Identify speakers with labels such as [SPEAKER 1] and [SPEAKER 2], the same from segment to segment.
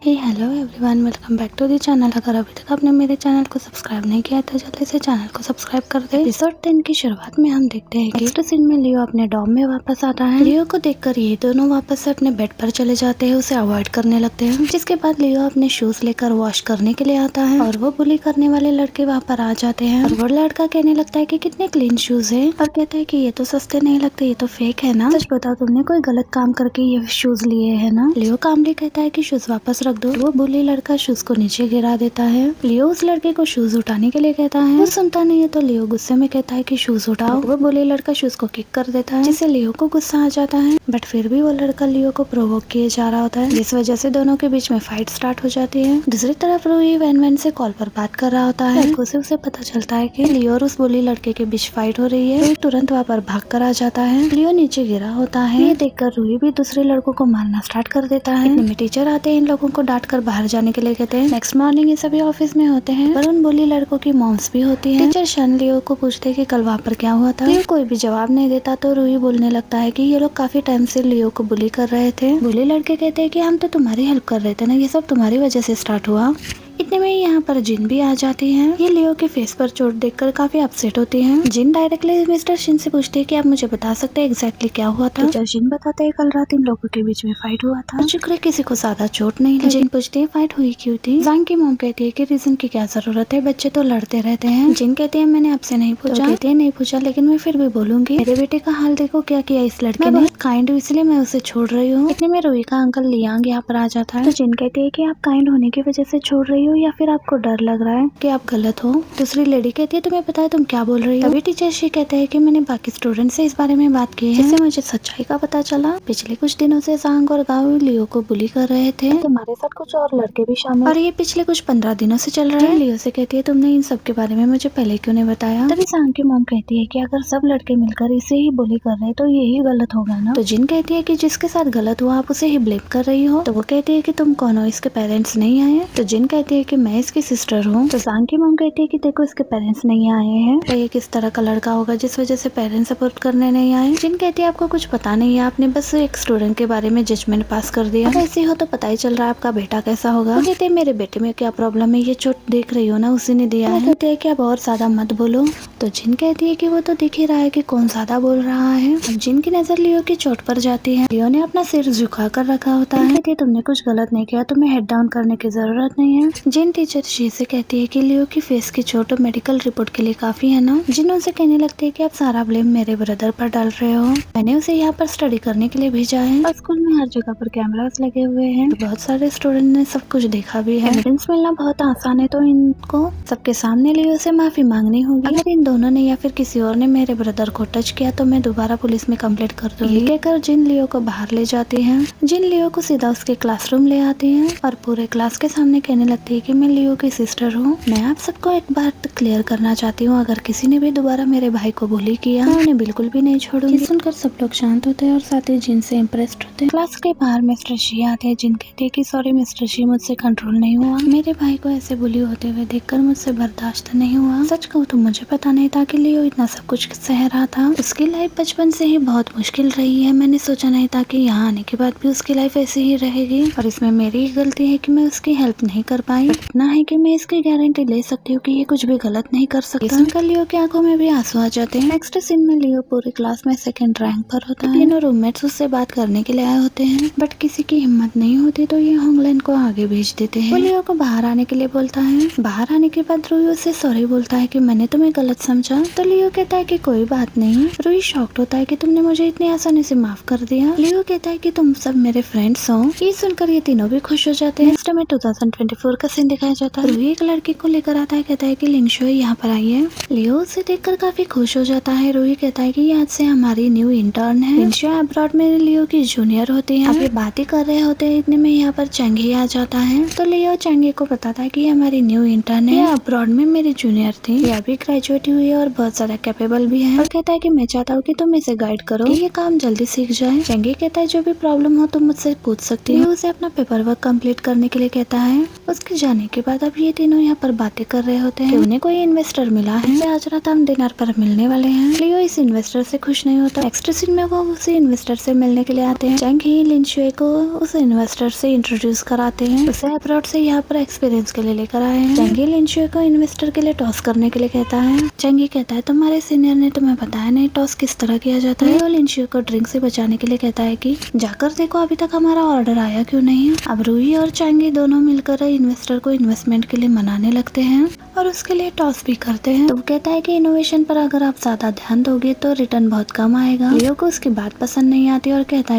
[SPEAKER 1] Hello everyone, welcome back to the channel. अगर अभी तक आपने मेरे चैनल को सब्सक्राइब नहीं किया तो जल्दी से चैनल को सब्सक्राइब कर दे। एपिसोड 10 की शुरुआत में हम देखते हैं कि नेक्स्ट सीन में लियो अपने डॉर्म में वापस आता है। लियो को देखकर ये दोनों वापस से अपने बेड पर चले जाते हैं, उसे अवॉइड करने लगते हैं। जिसके बाद लियो अपने शूज लेकर वॉश करने के लिए आता है और वो बुली करने वाले लड़के वहाँ पर आ जाते हैं और वो लड़का कहने लगता है कि कितने क्लीन शूज है और कहता है कि ये तो सस्ते नहीं लगते, ये तो फेक है ना। सच बताओ, तुमने कोई गलत काम करके ये शूज लिए है ना। लियो कामली कहता है कि शूज वापस रख दो। वो बुली लड़का शूज को नीचे गिरा देता है। लियो उस लड़के को शूज उठाने के लिए कहता है, वो सुनता नहीं है तो लियो गुस्से में कहता है कि शूज उठाओ। वो बुली लड़का शूज को किक कर देता है, जिससे लियो को गुस्सा आ जाता है। बट फिर भी वो लड़का लियो को प्रोवोक किए जा रहा होता है, जिस वजह से दोनों के बीच में फाइट स्टार्ट हो जाती है। दूसरी तरफ रूही वैन से कॉल पर बात कर रहा होता है। उसे उसे पता चलता है कि लियो और उस बुली लड़के के बीच फाइट हो रही है। रूही तुरंत वहाँ पर भाग कर आ जाता है। लियो नीचे गिरा होता है। ये देखकर रूही भी दूसरे लड़कों को मारना स्टार्ट कर देता है। इतने में टीचर आते हैं, इन लोगों को डांट कर बाहर जाने के लिए कहते हैं। नेक्स्ट मॉर्निंग ये सभी ऑफिस में होते हैं, पर उन बुली लड़कों की मॉम्स भी होती है। टीचर शन लियो को पूछते हैं कि कल वहाँ पर क्या हुआ था। लियो कोई भी जवाब नहीं देता तो रूही बोलने लगता है कि ये लोग काफी टाइम से लियो को बुली कर रहे थे। बुली लड़के कहते हैं कि हम तो तुम्हारी हेल्प कर रहे थे ना, ये सब तुम्हारी वजह से स्टार्ट हुआ। इतने में यहाँ पर जिन भी आ जाती है। ये लियो के फेस पर चोट देखकर काफी अपसेट होती है। जिन डायरेक्टली मिस्टर शिन से पूछती है कि आप मुझे बता सकते हैं एग्जैक्टली क्या हुआ था। टीचर जिन बताते हैं कल रात इन लोगों के बीच में फाइट हुआ था। शुक्र है किसी को ज्यादा चोट नहीं लगी। जिन पूछती है फाइट हुई क्यों थी। जांग की मॉम कहती है कि रीजन की क्या जरूरत है, बच्चे तो लड़ते रहते हैं। जिन कहती है मैंने आपसे नहीं पूछा। कहती है नहीं पूछा, लेकिन मैं फिर भी बोलूंगी। मेरे बेटे का हाल देखो क्या किया इस लड़के ने। काइंड हूँ इसलिए मैं उसे छोड़ रही हूँ। इतने में रूही का अंकल लियांग यहाँ पर आ जाता है। तो जिन कहती है कि आप काइंड होने की वजह से छोड़ रही हो या फिर आपको डर लग रहा है कि आप गलत हो। दूसरी लेडी कहती है तुम्हें पता है तुम क्या बोल रही हो। तभी टीचर शी कहते हैं कि मैंने बाकी स्टूडेंट से इस बारे में बात की है, जिससे मुझे सच्चाई का पता चला। पिछले कुछ दिनों से सांग और गाओ लियो को बुली कर रहे थे। तुम्हारे साथ कुछ और लड़के भी शामिल, और ये पिछले कुछ 15 दिनों से चल रहा है। लियो से कहती है तुमने इन सब के बारे में मुझे पहले क्यों नहीं बताया। तभी सांग की मॉम कहती है कि अगर सब लड़के मिलकर इसे ही बुली कर रहे हैं तो यही गलत होगा ना। तो जिन कहती है कि जिसके साथ गलत हुआ आप उसे ही ब्लेम कर रही हो। तो वो कहती है कि तुम कौन हो, इसके पेरेंट्स नहीं आए। तो जिन कहती है कि मैं इसकी सिस्टर हूँ। तो सांग की मॉम कहती है कि देखो इसके पेरेंट्स नहीं आए हैं, तो ये किस तरह का लड़का होगा जिस वजह से पेरेंट्स सपोर्ट करने नहीं आए। जिन कहती है आपको कुछ पता नहीं है, आपने बस एक स्टूडेंट के बारे में जजमेंट पास कर दिया। ऐसे हो तो पता ही चल रहा है आपका बेटा कैसा होगा। वो कहते हैं मेरे बेटे में क्या प्रॉब्लम है, ये चोट देख रही हो ना उसी ने दिया है। कहते हैं कि आप और ज्यादा मत बोलो। तो जिन कहती है कि वो तो दिख ही रहा है कि कौन ज्यादा बोल रहा है। अब जिन की नजर लियो की चोट पर जाती है। लियो ने अपना सिर झुका कर रखा होता है। कहती है तुमने कुछ गलत नहीं किया, तुम्हें हेड डाउन करने की जरूरत नहीं है। जिन टीचर शी से कहती है कि लियो की फेस की चोट मेडिकल रिपोर्ट के लिए काफी है ना। जिन उनसे कहने लगते हैं कि आप सारा ब्लेम मेरे ब्रदर पर डाल रहे हो, मैंने उसे यहाँ पर स्टडी करने के लिए भेजा है और स्कूल में हर जगह पर कैमरास लगे हुए हैं, तो बहुत सारे स्टूडेंट ने सब कुछ देखा भी है। एविडेंस मिलना बहुत आसान है, तो इनको सबके सामने लियो से माफी मांगनी होगी। अगर इन दोनों ने या फिर किसी और ने मेरे ब्रदर को टच किया तो मैं दोबारा पुलिस में कंप्लेंट कर दूंगी। कहकर जिन लियो को बाहर ले जाती है। जिन लियो को सीधा उसके क्लासरूम ले आती है और पूरे क्लास के सामने कहने लगती है कि मैं लियो की सिस्टर हूँ। मैं आप सबको एक बात क्लियर करना चाहती हूँ, अगर किसी ने भी दोबारा मेरे भाई को बुली किया मैं उन्हें बिल्कुल भी नहीं छोड़ूंगी। सुनकर सब लोग शांत होते हैं और साथ ही जिन से इम्प्रेस्ड होते हैं। क्लास के बाहर मिस्टर शी आते हैं। जिन कहते हैं कि सॉरी मिस्टर शी, मुझसे कंट्रोल नहीं हुआ। मेरे भाई को ऐसे बुली होते हुए देखकर मुझसे बर्दाश्त नहीं हुआ। सच कहूँ तो मुझे पता नहीं था कि लियो इतना सब कुछ सह रहा था। उसकी लाइफ बचपन से ही बहुत मुश्किल रही है। मैंने सोचा नहीं था कि यहाँ आने के बाद भी उसकी लाइफ ऐसी ही रहेगी, और इसमें मेरी ही गलती है कि मैं उसकी हेल्प नहीं कर पाई। इतना है कि मैं इसकी गारंटी ले सकती हूँ कि ये कुछ भी गलत नहीं कर सकता। सुनकर लियो की आंखों में भी आंसू आ जाते हैं। नेक्स्ट सीन में लियो पूरी क्लास में सेकंड रैंक पर होता है। तीनों रूममेट्स उससे बात करने के लिए आए होते हैं, बट किसी की हिम्मत नहीं होती तो ये होंगलैंड को आगे भेज देते हैं। वो लियो को बाहर आने के लिए बोलता है। बाहर आने के बाद रूही उससे सॉरी बोलता है कि मैंने तुम्हें गलत समझा। तो लियो कहता है कि कोई बात नहीं। रूही शॉक्ड होता है कि तुमने मुझे इतनी आसानी से माफ कर दिया। लियो कहता है कि तुम सब मेरे फ्रेंड्स हो। ये सुनकर ये तीनों भी खुश हो जाते हैं। नेक्स्ट में 2024 का सीन दिखाया जाता है। रूही एक लड़की को लेकर आता है, कहता है कि लिंगशो यहाँ पर आई है। लियो उसे देखकर काफी खुश हो जाता है। रूही कहता है कि आज से हमारी न्यू इंटर्न है। लिंगशो अब्रॉड में लियो की जूनियर होती है। अब ये बातें कर रहे होते हैं, इतने में यहाँ पर चंगी आ जाता है। तो लियो चंगी को बताता है कि ये हमारी न्यू इंटर्न है, ये अब्रॉड में मेरी जूनियर थी, ये अभी ग्रेजुएट हुई है और बहुत ज्यादा कैपेबल भी है। और कहता है कि मैं चाहता हूँ कि तुम इसे गाइड करो कि ये काम जल्दी सीख जाए। चंगी कहता है जो भी प्रॉब्लम हो तुम मुझसे पूछ सकती हो। उसे अपना पेपर वर्क कम्प्लीट करने के लिए कहता है। उसके जाने के बाद अब ये तीनों यहाँ पर बातें कर रहे होते हैं कि उन्हें कोई इन्वेस्टर मिला है, आज रात हम डिनर पर मिलने वाले हैं। लियो इस इन्वेस्टर से खुश नहीं होता। नेक्स्ट सीन में वो उसी इन्वेस्टर से मिलने के लिए आते हैं। चंग ही लिन शुए को उस इन्वेस्टर से इंट्रोड्यूस कराते हैं। उसे अब्रॉड से यहाँ पर एक्सपीरियंस के लिए लेकर आए हैं। चंग ही लिन शुए को इन्वेस्टर के लिए टॉस करने के लिए कहता है। चंग ही कहता है तुम्हारे सीनियर ने तुम्हें बताया नहीं टॉस किस तरह किया जाता है। लियो लिन शुए को ड्रिंक से बचाने के लिए कहता है कि जाकर देखो अभी तक हमारा ऑर्डर आया क्यों नहीं। अब रूही और चंगी दोनों मिलकर इन्वेस्टर को इन्वेस्टमेंट के लिए मनाने लगते हैं और उसके लिए टॉस भी करते हैं। तो वो कहता है कि इनोवेशन पर अगर आप ज्यादा ध्यान दोगे तो रिटर्न बहुत कम आएगा। लियो को उसकी बात पसंद नहीं आती और कहता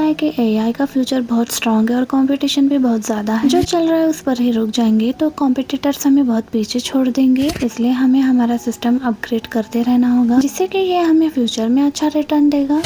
[SPEAKER 1] है कि एआई का फ्यूचर बहुत स्ट्रॉन्ग है और कंपटीशन भी बहुत ज्यादा है। जो चल रहा है उस पर ही रुक जाएंगे तो कॉम्पिटिटर्स हमें बहुत पीछे छोड़ देंगे, इसलिए हमें हमारा सिस्टम अपग्रेड करते रहना होगा जिससे कि ये हमें फ्यूचर में अच्छा रिटर्न देगा।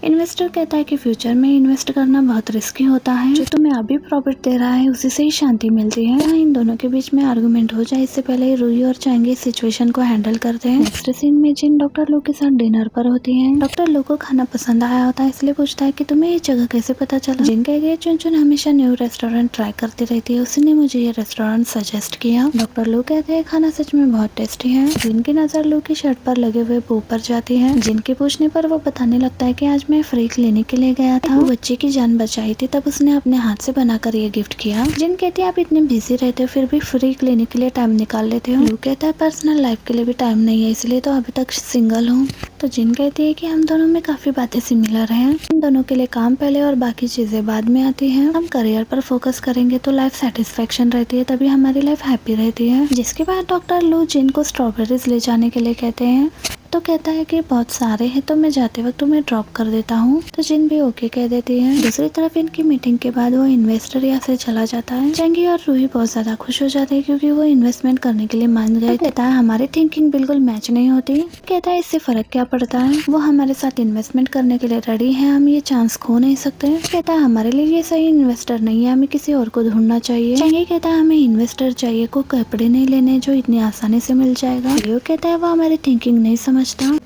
[SPEAKER 1] इन्वेस्टर कहता है कि फ्यूचर में इन्वेस्ट करना बहुत रिस्की होता है, जो तुम्हें अभी प्रॉफिट दे रहा है उसी से ही शांति मिलती है। यहाँ इन दोनों के बीच में आर्गुमेंट हो जाए इससे पहले रूही और चांगी इस सिचुएशन को हैंडल करते हैं। नेक्स्ट सीन में जिन डॉक्टर लो के साथ डिनर पर होती है। डॉक्टर लो को खाना पसंद आया होता है इसलिए पूछता है कि तुम्हें ये जगह कैसे पता चला। जिन कह गए चुन हमेशा न्यू रेस्टोरेंट ट्राई करती रहती है, उसने मुझे ये रेस्टोरेंट सजेस्ट किया। डॉक्टर लो कहते हैं खाना सच में बहुत टेस्टी है। जिनकी नजर लो की शर्ट पर लगे हुए बो पर जाती है। जिनके पूछने पर वो बताने लगता है कि आज मैं फ्री क्लिनिक के लिए गया था, वो बच्चे की जान बचाई थी, तब उसने अपने हाथ से बनाकर ये गिफ्ट किया। जिन कहती है आप इतने बिजी रहते हो फिर भी फ्री क्लिनिक के लिए टाइम निकाल लेते हो। लू कहता है पर्सनल लाइफ के लिए भी टाइम नहीं है इसलिए तो अभी तक सिंगल हूँ। तो जिन कहती है कि हम दोनों में काफी बातें सिमिलर हैं, इन दोनों के लिए काम पहले और बाकी चीजें बाद में आती हैं। हम करियर पर फोकस करेंगे तो लाइफ सेटिस्फेक्शन रहती है, तभी हमारी लाइफ हैप्पी रहती है। जिसके बाद डॉक्टर लू जिन को स्ट्रॉबेरीज ले जाने के लिए कहते हैं तो कहता है कि बहुत सारे हैं तो मैं जाते वक्त तुम्हें ड्रॉप कर देता हूँ। तो जिन भी ओके कह देती है। दूसरी तरफ इनकी मीटिंग के बाद वो इन्वेस्टर यहाँ से चला जाता है। चंगी और रूही बहुत ज्यादा खुश हो जाते हैं क्योंकि वो इन्वेस्टमेंट करने के लिए मान गए। कहता है हमारी थिंकिंग बिल्कुल मैच नहीं होती। कहता है इससे फर्क क्या पड़ता है, वो हमारे साथ इन्वेस्टमेंट करने के लिए रेडी है, हम ये चांस खो नहीं सकते। कहता है हमारे लिए ये सही इन्वेस्टर नहीं है, हमें किसी और को ढूंढना चाहिए। चंगी कहता है हमें इन्वेस्टर चाहिए, को कपड़े नहीं लेने जो इतनी आसानी से मिल जाएगा। लियो कहता है वो हमारी थिंकिंग नहीं समझता।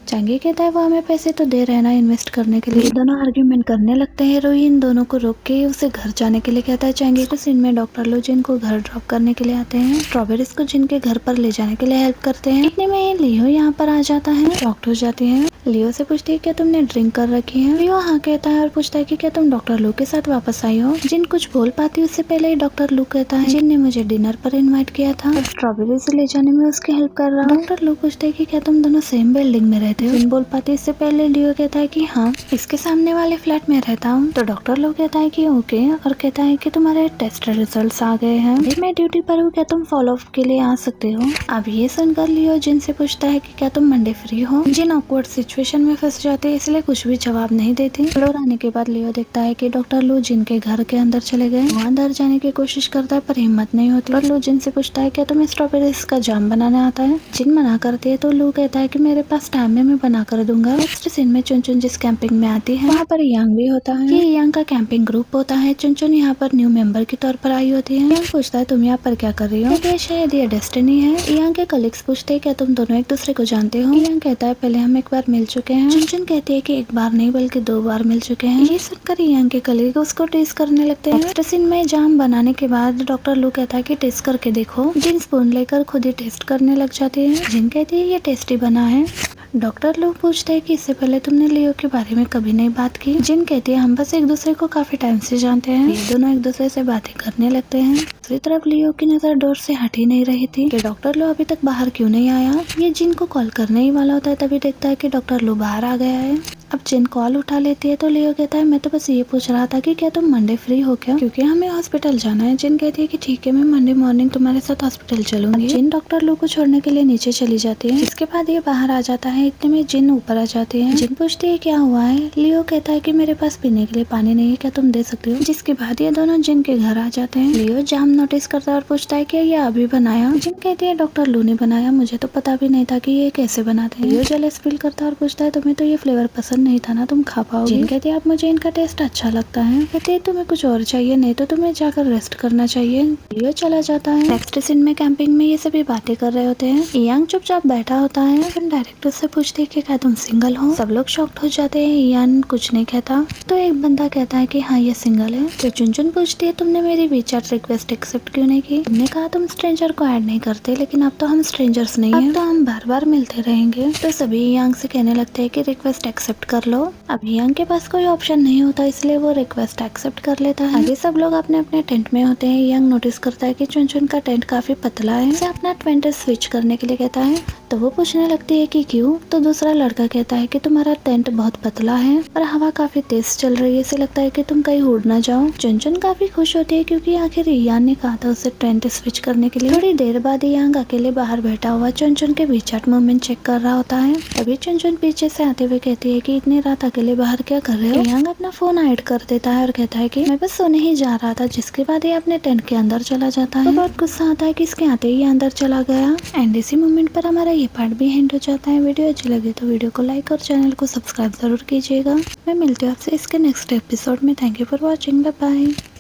[SPEAKER 1] चंगी कहता है वो हमें पैसे तो दे रहे हैं ना इन्वेस्ट करने के लिए। दोनों आर्ग्यूमेंट करने लगते हैं। रूही इन दोनों को रोक के उसे घर जाने के लिए कहता है। चंगी को सीन में डॉक्टर लो जिन को घर ड्रॉप करने के लिए आते हैं। स्ट्रॉबेरीज को जिनके घर पर ले जाने के लिए हेल्प करते हैं। इतने में लियो यहाँ पर आ जाता है। शॉक्ड हो जाती है। लियो से पूछती है क्या तुमने ड्रिंक कर रखी है। लियो हाँ कहता है और पूछता है कि क्या तुम डॉक्टर लू के साथ वापस आई हो। जिन कुछ बोल पाती उससे पहले ही डॉक्टर लू कहता है जिन ने मुझे डिनर पर इन्वाइट किया था और स्ट्रॉबेरीज ले जाने में उसकी हेल्प कर रहा हूँ। डॉक्टर लू पूछते है कि क्या तुम दोनों सेम बिल्डिंग में रहते हो। जिन बोल पाती इससे पहले लियो कहता है कि हाँ इसके सामने वाले फ्लैट में रहता हूँ। तो डॉक्टर लोग कहता है कि ओके और कहता है कि तुम्हारे टेस्ट रिजल्ट्स आ गए हैं, मैं ड्यूटी पर हूँ, क्या तुम फॉलो अप के लिए आ सकते हो। अब ये सुनकर लियो जिन से पूछता है कि क्या तुम मंडे फ्री हो। जिन ऑकवर्ड सिचुएशन में फंस जाते हैं इसलिए कुछ भी जवाब नहीं देती। फ्लोर आने के बाद लियो देखता है कि डॉक्टर लू जिन के घर के अंदर चले गए। वो अंदर जाने की कोशिश करता है पर हिम्मत नहीं होती। और लू जिन से पूछता है क्या तुम्हें स्ट्रॉबेरीज का जाम बनाना आता है। जिन मना करती है तो लू कहता है कि मेरे पास टाइम है, मैं बना कर दूंगा। नेक्स्ट सीन में चुन जिस कैंपिंग में आती है वहाँ पर यांग भी होता है। ये यांग का कैंपिंग ग्रुप होता है। चुन यहाँ पर न्यू मेंबर के तौर पर आई होती है। यांग पूछता है तुम यहाँ पर क्या कर रही हो। ये शायद ये डेस्टिनी है। यांग के कलीग्स पूछते हैं क्या तुम दोनों एक दूसरे को जानते हो। यांग कहता है पहले हम एक बार मिल चुके हैं। चुन कहती है कि एक बार नहीं बल्कि 2 बार मिल चुके हैं। ये सुनकर यांग के कलीग उसको टेस्ट करने लगते हैं। नेक्स्ट सीन में जाम बनाने के बाद डॉक्टर लू कहता है कि टेस्ट करके देखो। जिन स्पून लेकर खुद ही टेस्ट करने लग जाती है। जिन कहती है ये टेस्टी बना है। डॉक्टर लोग पूछते हैं कि इससे पहले तुमने लियो के बारे में कभी नहीं बात की। जिन कहती है हम बस एक दूसरे को काफी टाइम से जानते हैं। ये दोनों एक दूसरे से बातें करने लगते हैं। दूसरी तरफ लियो की नजर डोर से हट ही नहीं रही थी कि डॉक्टर लो अभी तक बाहर क्यों नहीं आया। ये जिन को कॉल करने ही वाला होता है तभी देखता है कि डॉक्टर लो बाहर आ गया है। अब जिन कॉल उठा लेती है तो लियो कहता है मैं तो बस ये पूछ रहा था कि क्या तुम मंडे फ्री हो क्या, क्योंकि हमें हॉस्पिटल जाना है। जिन कहती है कि ठीक है मैं मंडे मॉर्निंग तुम्हारे साथ हॉस्पिटल चलूंगी। जिन डॉक्टर लो को छोड़ने के लिए नीचे चली जाती है। इसके बाद ये बाहर आ जाता है। इतने में जिन ऊपर आ जाती है। जिन पूछती है क्या हुआ है। लियो कहता है कि मेरे पास पीने के लिए पानी नहीं है, क्या तुम दे सकते हो। जिसके बाद ये दोनों जिन के घर आ जाते हैं। लियो जाम नोटिस करता है और पूछता है कि ये अभी बनाया। जिन कहती है डॉक्टर लू ने बनाया, मुझे तो पता भी नहीं था कि ये कैसे बनाते हैं। लियो जेलस फील करता है और पूछता है तुम्हें तो ये फ्लेवर पसंद नहीं था ना तुम खा पाओगे। जिन कहती है आप मुझे इनका टेस्ट अच्छा लगता है। कहते तुम्हें कुछ और चाहिए, नहीं तो तुम्हें जाकर रेस्ट करना चाहिए। लियो चला जाता है। नेक्स्ट सीन में कैंपिंग में ये सभी बातें कर रहे होते हैं। इयांग चुपचाप बैठा होता है। फिर डायरेक्टर से पूछती है कि क्या तुम सिंगल हो। सब लोग शॉक्ड हो जाते हैं। इयान कुछ नहीं कहता तो एक बंदा कहता है कि हाँ ये सिंगल है। तो चुनचुन पूछती है तुमने मेरी वीचैट रिक्वेस्ट एक्सेप्ट क्यों नहीं की। तुमने कहा तुम स्ट्रेंजर को ऐड नहीं करते, लेकिन अब तो हम स्ट्रेंजर्स नहीं हैं। अब तो हम बार बार मिलते रहेंगे। तो सभी इयांग से कहने लगते हैं कि रिक्वेस्ट एक्सेप्ट कर लो। अब इयांग के पास कोई ऑप्शन नहीं होता, इसलिए वो रिक्वेस्ट एक्सेप्ट कर लेता है। आगे सब लोग अपने अपने टेंट में होते हैं। इयांग नोटिस करता है कि चुनचुन का टेंट काफी पतला है। उसे अपना टेंट स्विच करने के लिए कहता है तो वो पूछने लगती है कि क्यों। तो दूसरा लड़का कहता है कि तुम्हारा टेंट बहुत पतला है और हवा काफी तेज चल रही है, इसे लगता है कि तुम कहीं उड़ ना जाओ। चुनचुन काफी खुश होती है क्योंकि आखिर इयान ने कहा था उसे टेंट स्विच करने के लिए। थोड़ी देर बाद इयांग अकेले बाहर बैठा हुआ चुनचुन के वीचैट मूवमेंट चेक कर रहा होता है। तभी चुनचुन पीछे से आते हुए कहती है कि इतनी रात अकेले बाहर क्या कर रहे हो। इयांग अपना फोन हाइड कर देता है और कहता है कि मैं बस सोने ही जा रहा था, जिसके बाद ये अपने टेंट के अंदर चला जाता है। तो बहुत गुस्सा आता है कि इसके आते ही अंदर चला गया। एंड इसी मोमेंट पर हमारा ये पार्ट भी एंड हो जाता है। वीडियो अच्छी लगे तो वीडियो को लाइक और चैनल को सब्सक्राइब जरूर कीजिएगा। मैं मिलती हूँ आपसे इसके नेक्स्ट एपिसोड में। Thank you for watching. Bye bye.